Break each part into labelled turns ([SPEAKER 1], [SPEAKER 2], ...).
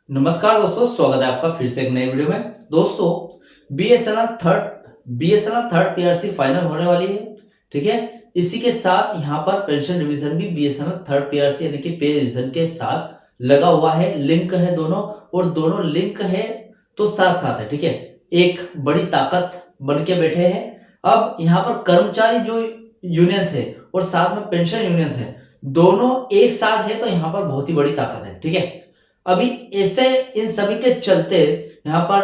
[SPEAKER 1] नमस्कार दोस्तों, स्वागत है आपका फिर से एक नई वीडियो में। दोस्तों, बीएसएनएल थर्ड पीआरसी फाइनल होने वाली है। ठीक है, इसी के साथ यहाँ पर पेंशन रिवीजन भी बीएसएनएल थर्ड पीआरसी यानी कि पे रिवीजन के साथ लगा हुआ है, लिंक है दोनों, और दोनों लिंक है तो साथ साथ है। ठीक है, एक बड़ी ताकत बन के बैठे हैं। अब यहाँ पर कर्मचारी जो यूनियंस है और साथ में पेंशन यूनियंस है, दोनों एक साथ है तो यहाँ पर बहुत ही बड़ी ताकत है। ठीक है, अभी ऐसे इन सभी के चलते यहाँ पर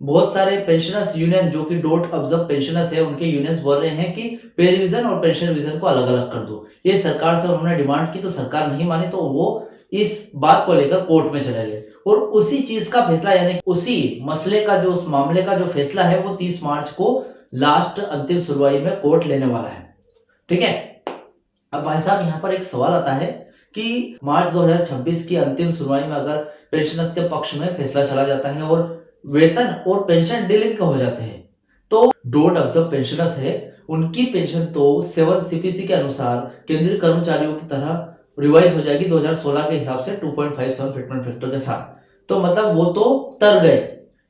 [SPEAKER 1] बहुत सारे पेंशनर्स यूनियन जो कि डॉट ऑब्जर्व पेंशनर्स है, उनके यूनियंस बोल रहे हैं कि पे रिवीजन और पेंशन रिवीजन को अलग अलग कर दो। ये सरकार से उन्होंने डिमांड की तो सरकार नहीं मानी, तो वो इस बात को लेकर कोर्ट में चले गए और उसी चीज का फैसला यानी उसी मसले का जो उस मामले का जो फैसला है वो 30 मार्च को लास्ट अंतिम सुनवाई में कोर्ट लेने वाला है। ठीक है, अब भाई साहब यहाँ पर एक सवाल आता है कि मार्च 2026 की अंतिम सुनवाई में अगर पेंशनर्स के पक्ष में फैसला चला जाता है और वेतन और पेंशन डिलिंक हो जाते हैं, तो डोट ऑब्जर्व पेंशनर्स है उनकी पेंशन तो 7 सीपीसी के अनुसार केंद्रीय कर्मचारियों की तरह रिवाइज हो जाएगी 2016 के हिसाब से 2.57 फिटमेंट फैक्टर के साथ। तो मतलब वो तो तर गए।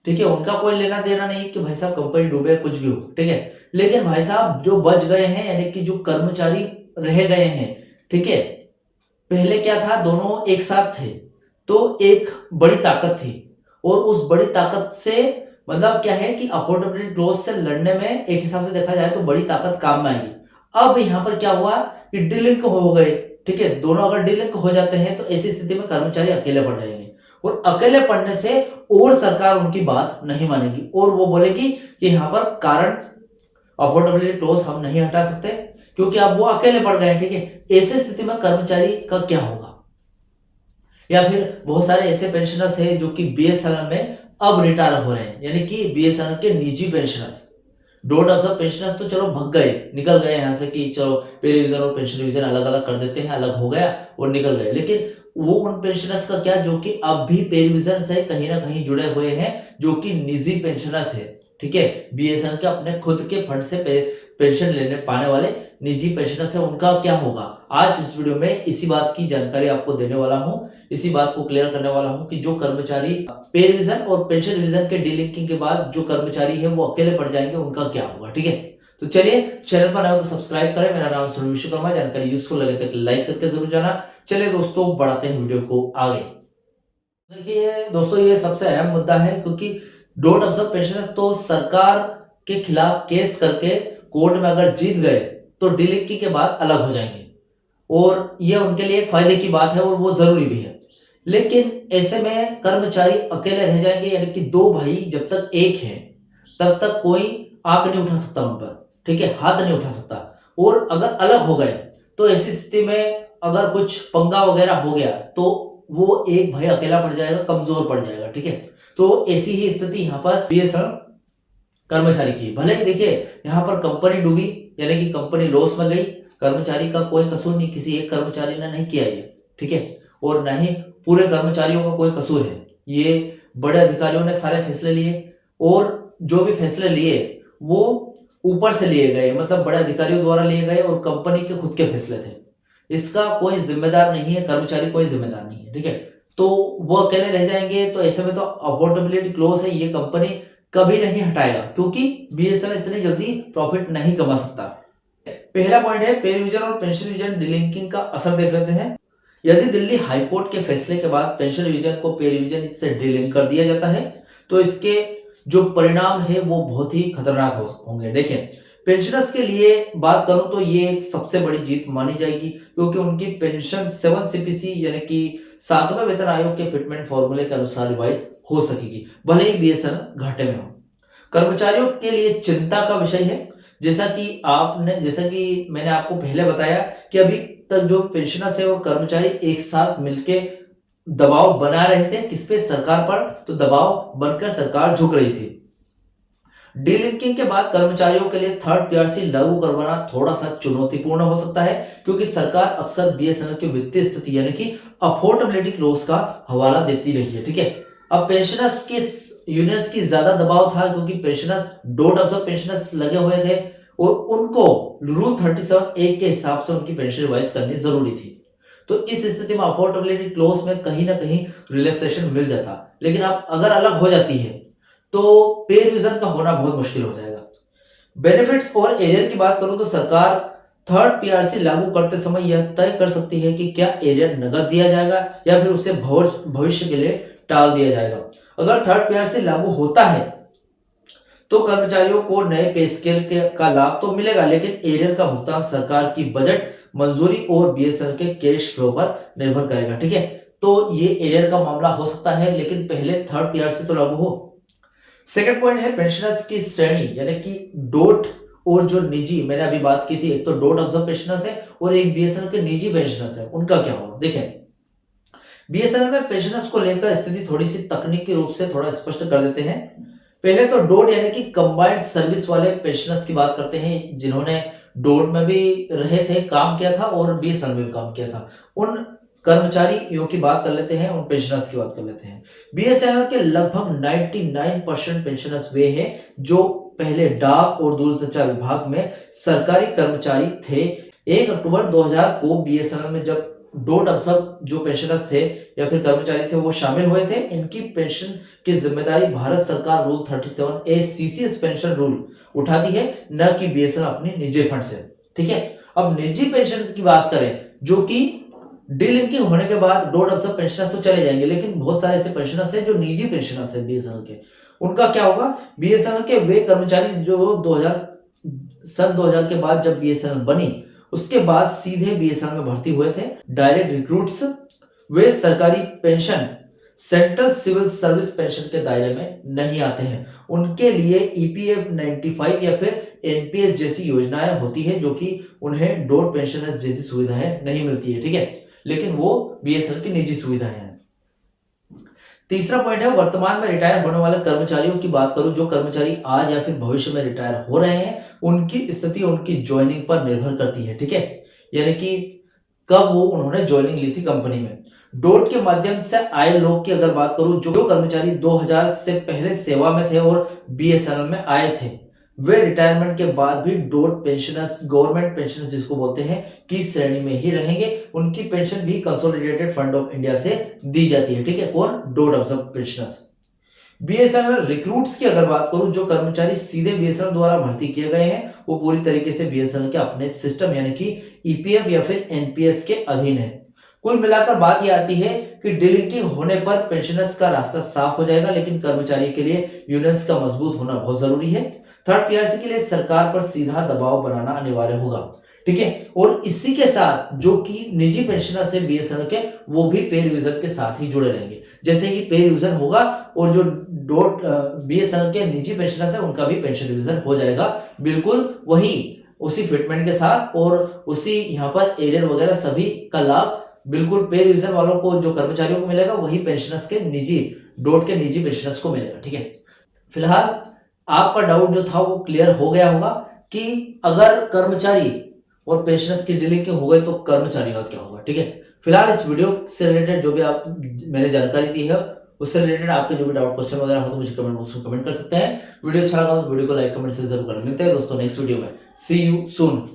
[SPEAKER 1] ठीक है, उनका कोई लेना देना नहीं कि भाई साहब कंपनी डूबे कुछ भी हो। ठीक है, लेकिन भाई साहब जो बच गए हैं यानी कि जो कर्मचारी रह गए हैं, ठीक है, पहले क्या था, दोनों एक साथ थे तो एक बड़ी ताकत थी और उस बड़ी ताकत से मतलब क्या है कि अफोर्डेबिलिटी क्लॉज से लड़ने में एक हिसाब से देखा जाए तो बड़ी ताकत काम में आएगी। अब यहां पर क्या हुआ कि डिलिंक हो गए। ठीक है, दोनों अगर डिलिंक हो जाते हैं तो ऐसी स्थिति में कर्मचारी अकेले पड़ जाएंगे और अकेले पड़ने से और सरकार उनकी बात नहीं मानेगी और वो बोलेगी कि यहाँ पर कारण अफोर्डेबिलिटी क्लॉज हम नहीं हटा सकते क्योंकि अब वो अकेले पड़ गए। ठीक है, ऐसी स्थिति में कर्मचारी का क्या होगा? या फिर बहुत सारे ऐसे पेंशनर्स हैं जो कि बीएसएनएल में अब रिटायर हो रहे हैं यानी कि बीएसएनएल के निजी पेंशनर्स। डोट ऑब्जर्व पेंशनर्स तो चलो भग गए, निकल गए यहाँ से कि चलो पे रिवीजन और पेंशन रिवीजन अलग अलग कर देते हैं, अलग हो गया और निकल गए। लेकिन वो उन पेंशनर्स का क्या जो कि अब भी पे रिवीजन से कहीं ना कहीं जुड़े हुए हैं, जो कि निजी पेंशनर्स है। ठीक है, बीएसएनएल के अपने खुद के फंड से पेंशन लेने पाने वाले निजी पेंशनर्स है, उनका क्या होगा? आज इस वीडियो में इसी बात की जानकारी आपको देने वाला हूं, इसी बात को क्लियर करने वाला हूं कि जो कर्मचारी पे रिवीजन और पेंशन रिवीजन के डीलिंकिंग के बाद जो कर्मचारी है वो अकेले पड़ जाएंगे, उनका क्या होगा। ठीक है, तो चलिए, चैनल पर नए हो तो सब्सक्राइब करें। मेरा नाम सुनील विश्वकर्मा। जानकारी यूजफुल लगे तो लाइक करके जरूर जाना। चलिए दोस्तों, बढ़ाते हैं वीडियो को आगे। देखिए दोस्तों, ये सबसे अहम मुद्दा है क्योंकि डोट ऑब्जर्व पेंशनर तो सरकार के खिलाफ केस करके कोर्ट में अगर जीत गए तो डिलिंकिंग के बाद अलग हो जाएंगे और ये उनके लिए एक फायदे की बात है और वो जरूरी भी है। लेकिन ऐसे में कर्मचारी अकेले रह जाएंगे यानी कि दो भाई जब तक एक है तब तक कोई आंख नहीं उठा सकता उन पर। ठीक है, हाथ नहीं उठा सकता। और अगर अलग हो गए तो ऐसी स्थिति में अगर कुछ पंगा वगैरह हो गया तो वो एक भाई अकेला पड़ जाएगा, कमजोर पड़ जाएगा। ठीक है, तो ऐसी ही स्थिति यहाँ पर बीएसएनएल कर्मचारी की। भले ही देखिए यहाँ पर कंपनी डूबी यानी कि कंपनी लॉस में गई, कर्मचारी का कोई कसूर नहीं, किसी एक कर्मचारी ने नहीं किया ये। ठीक है, और ना ही पूरे कर्मचारियों का कोई कसूर है। ये बड़े अधिकारियों ने सारे फैसले लिए और जो भी फैसले लिए वो ऊपर से लिए गए, मतलब बड़े अधिकारियों द्वारा लिए गए और कंपनी के खुद के फैसले थे। इसका कोई जिम्मेदार नहीं है, कर्मचारी कोई जिम्मेदार नहीं है। ठीक है, तो वो अकेले रह जाएंगे तो ऐसे में तो अफोर्डेबिलिटी क्लोज है, ये कंपनी कभी नहीं हटाएगा क्योंकि बीएसएनएल इतनी जल्दी प्रॉफिट नहीं कमा सकता। पहला पॉइंट है पे रिवीजन और पेंशन रिवीजन डिलिंकिंग का असर देख लेते हैं। यदि दिल्ली हाईकोर्ट के फैसले के बाद पेंशन रिवीजन को पे रिवीजन से डिलिंक कर दिया जाता है तो इसके जो परिणाम है वो बहुत ही खतरनाक होंगे। देखिए, पेंशनर्स के लिए बात करूं तो ये एक सबसे बड़ी जीत मानी जाएगी क्योंकि उनकी पेंशन 7 सीपीसी यानी कि 7वें वेतन आयोग के फिटमेंट फॉर्मूले के अनुसार रिवाइज हो सकेगी, भले ही बीएसएनएल घाटे में हो। कर्मचारियों के लिए चिंता का विषय है, जैसा कि मैंने आपको पहले बताया कि अभी तक जो पेंशनर्स है और कर्मचारी एक साथ मिलके दबाव बना रहे थे किस पे? सरकार पर। तो दबाव बनकर सरकार झुक रही थी। डीलिंकिंग के बाद कर्मचारियों के लिए थर्ड पीआरसी लागू करवाना थोड़ा सा चुनौतीपूर्ण हो सकता है क्योंकि सरकार अक्सर बीएसएनएल की वित्तीय स्थिति यानी कि अफोर्डेबिलिटी क्लोज का हवाला देती रही है। ठीक है, अब पेंशनर्स के यूनियंस की ज्यादा दबाव था क्योंकि पेंशनर्स डोट ऑब्जर्व पेंशनर्स लगे हुए थे और उनको रूल 37 ए के हिसाब से उनकी पेंशन रिवाइज करनी जरूरी थी। तो इस स्थिति में अफोर्डेबिलिटी क्लोज में कहीं ना कहीं रिलैक्सेशन मिल जाता। लेकिन अब अगर अलग हो जाती है तो पे रिवीजन का होना बहुत मुश्किल हो जाएगा। बेनिफिट्स और एरियर की बात करूं तो सरकार थर्ड पीआरसी लागू करते समय यह तय कर सकती है कि क्या एरियर नगद दिया जाएगा या फिर उसे भविष्य के लिए टाल दिया जाएगा। अगर थर्ड पीआरसी लागू होता है तो कर्मचारियों को नए पे स्केल का लाभ तो मिलेगा, लेकिन एरियर का भुगतान सरकार की बजट मंजूरी और बीएसएनएल के कैश फ्लो पर निर्भर करेगा। ठीक है, तो ये एरियर का मामला हो सकता है, लेकिन पहले थर्ड पीआरसी तो लागू हो। सेकंड पॉइंट है पेंशनर्स की श्रेणी, यानी कि डोट और जो निजी, मैंने अभी बात की थी, एक तो डोट ऑब्जर्व पेंशनर्स है और एक बीएसएनएल के निजी पेंशनर्स है, उनका क्या होगा। देखें, बीएसएनएल में पेंशनर्स को लेकर स्थिति थोड़ी सी तकनीकी रूप से थोड़ा स्पष्ट कर देते हैं। पहले तो डोट यानी कि कंबाइंड सर्विस वाले पेंशनर्स की बात करते हैं, जिन्होंने डोट में भी रहे थे, काम किया था और बीएसएनएल में भी काम किया था, उन कर्मचारियों की बात कर लेते हैं, उन पेंशनर्स की बात कर लेते हैं। बीएसएनएल के लगभग 99% पेंशनर्स वे हैं जो पहले डाक और दूरसंचार विभाग में सरकारी कर्मचारी थे। 1 अक्टूबर 2000 को बीएसएनएल में जब डोट ऑब्जर्व जो पेंशनर्स थे या फिर कर्मचारी थे वो शामिल हुए थे, इनकी पेंशन की जिम्मेदारी भारत सरकार rule 37A CCS pension rule उठाती है, न कि बीएसएनएल अपनी निजी फंड से। ठीक है, अब निजी पेंशन की बात करें, जो कि डीलिंकिंग होने के बाद डोट ऑब्जर्व पेंशनर्स तो चले जाएंगे, लेकिन बहुत सारे ऐसे पेंशनर्स हैं जो निजी पेंशनर्स हैं बीएसएनएल के, उनका क्या होगा। बीएसएनएल के वे कर्मचारी जो 2000 के बाद जब बीएसएनएल बनी उसके बाद सीधे बीएसएनएल में भर्ती हुए थे, डायरेक्ट रिक्रूट्स, वे सरकारी pension central civil service pension के दायरे में नहीं आते हैं। उनके लिए ईपीएफ 95 या फिर एनपीएस जैसी योजनाएं होती है, जो कि उन्हें डोट पेंशनर्स जैसी सुविधाएं नहीं मिलती है। ठीक है, लेकिन वो बीएसएनएल की निजी सुविधाएं हैं। तीसरा पॉइंट है वर्तमान में रिटायर होने वाले कर्मचारियों की बात करूं, जो कर्मचारी आज या फिर भविष्य में रिटायर हो रहे हैं, उनकी स्थिति उनकी ज्वाइनिंग पर निर्भर करती है। ठीक है, यानी कि कब वो उन्होंने ज्वाइनिंग ली थी कंपनी में। डोट के माध्यम से आए लोग की अगर बात करूं, जो कर्मचारी 2000 से पहले सेवा में थे और बीएसएनएल में आए थे, वे रिटायरमेंट के बाद भी डोट पेंशनर्स, गवर्नमेंट पेंशनर्स जिसको बोलते हैं, की श्रेणी में ही रहेंगे। उनकी पेंशन भी कंसोलिडेटेड फंड ऑफ इंडिया से दी जाती है। ठीक है, कौन, dot observe pensioners. BSNL recruits की अगर बात करूं, जो कर्मचारी सीधे बीएसएनएल द्वारा भर्ती किए गए हैं, वो पूरी तरीके से बीएसएनएल के अपने सिस्टम यानी कि ईपीएफ या फिर एनपीएस के अधीन है। कुल मिलाकर बात यह आती है कि डीलिंकिंग होने पर पेंशनर्स का रास्ता साफ हो जाएगा, लेकिन कर्मचारी के लिए यूनियंस का मजबूत होना बहुत जरूरी है। थर्ड पीआरसी के लिए सरकार पर सीधा दबाव बनाना अनिवार्य होगा। ठीक है, और इसी के साथ जो कि निजी पेंशनर्स है बीएसएनएल के, वो भी पे रिवीजन के साथ ही जुड़े रहेंगे। जैसे ही पे रिवीजन होगा और जो डोट बीएसएनएल के निजी पेंशनर्स है उनका भी पेंशन रिवीजन हो जाएगा, बिल्कुल वही उसी फिटमेंट के साथ, और उसी यहाँ पर एरियर वगैरह सभी का लाभ बिल्कुल पे रिवीजन वालों को, जो कर्मचारियों को मिलेगा, वही पेंशनर्स के निजी, डोट के निजी पेंशनर्स को मिलेगा। ठीक है, फिलहाल आपका डाउट जो था वो क्लियर हो गया होगा कि अगर कर्मचारी और पेंशनर्स की डीलिंकिंग हो गई तो कर्मचारी का क्या होगा। ठीक है, फिलहाल इस वीडियो से रिलेटेड जो भी आप मैंने जानकारी दी है उससे रिलेटेड आपके जो भी डाउट क्वेश्चन वगैरह हो तो मुझे कमेंट बॉक्स में कमेंट कर सकते हैं। वीडियो अच्छा लगा तो वीडियो को लाइक कमेंट से जरूर करें। मिलते हैं दोस्तों नेक्स्ट वीडियो में। सी यू सून।